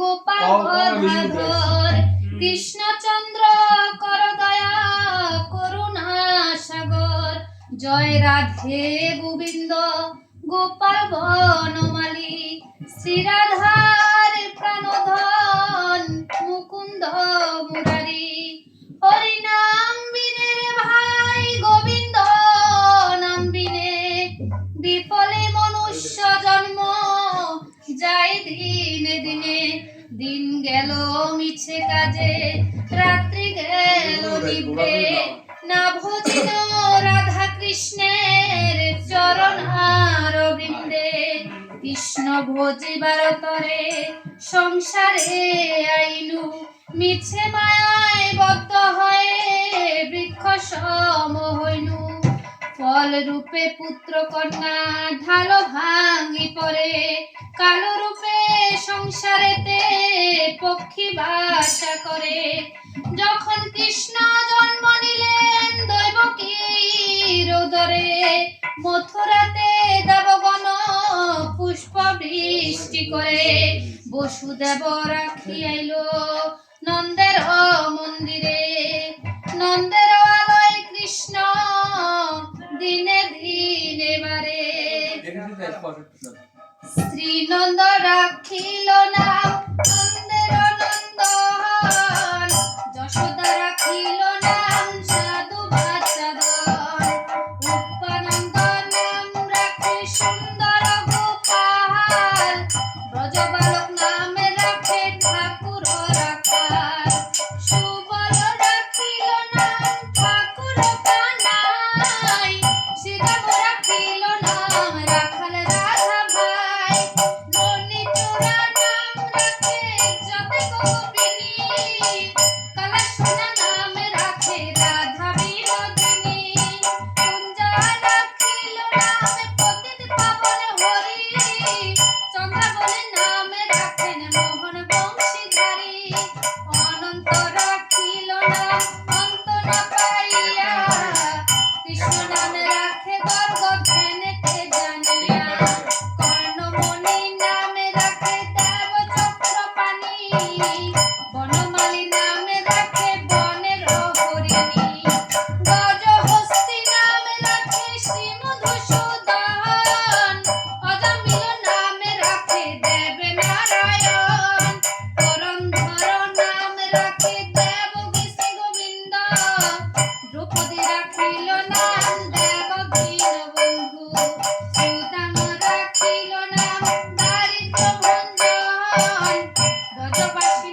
গোপাল গদাধর কৃষ্ণচন্দ্র কর দয়া করুণা সাগর জয় রাধে গোবিন্দ গোপাল বনমালী শ্রীরাধার প্রাণধন মুকুন্দ মুরারি হরি নাম বিনে রে ভাই গোবিন্দ নাম বিনে বিফলে মনুষ্য জন্ম যায় দিনে দিনে দিন গেল মিছে কাজে রাত্রি গেল নিভে না ভজিল রাধা কৃষ্ণের চরণ আর বৃন্দে কৃষ্ণ ভজিবার তরে সংসারে আইনু মিছে মায়ায় বদ্ধ হয়ে বৃক্ষ সম হইনু ফল রূপে পুত্র কন্যা ঢাল ভাঙি পরে কালো রূপে সংসারেতে পক্ষী বাসা করে যখন কৃষ্ণ জন্ম নিলেন দৈবকীর উদরে মথুরাতে দেবগণ পুষ্প বৃষ্টি করে বসুদেব রাখি আইল নন্দের মন্দিরে নন্দের আলয় কৃষ্ণ দিনে দিনে বারে শ্রীনন্দ রাখিল নাম নন্দের নন্দন যশোদা রাখিল নাম সাধু বাচ্চাদন উপানন্দ নাম রাখে সুন্দর গোপাল ব্রজবালক নামে রাখে ঠাকুর রাখাল সুবল রাখিল নাম ঠাকুর কানাই শ্রীরাম রাখিল নাম রাখাল রাধা ভাই মনি চূড়া নাম রাখে যতে গোপিনী কালা সোনা নাম রাখে রাধা বিনোদিনী কুঞ্জা রাখিল নাম পতিত পাবন হরি চন্দ্রাবলী নামে রাখেন মোহন বংশীধারী অনন্ত রাখিল নাম অন্ত না পাইয়া কৃষ্ণ নামে রাখে গর্গ ধ্যানেতে জানিয়া কর্ণমণি নামে রাখে দেব চক্রপাণি বনমালী নামে রাখে বনের হরিণী গজহস্তি নামে রাখে শ্রী মধুসূদন অজামিল নামে রাখে দেব নারায়ণ করন্ধর নামে রাখে দেবকী শ্রী গোবিন্দ দ্রৌপদী রাখিল নাম দেব দীনবন্ধু সুদাম রাখিল নাম দারিদ্র ভঞ্জন ব্রজবাসী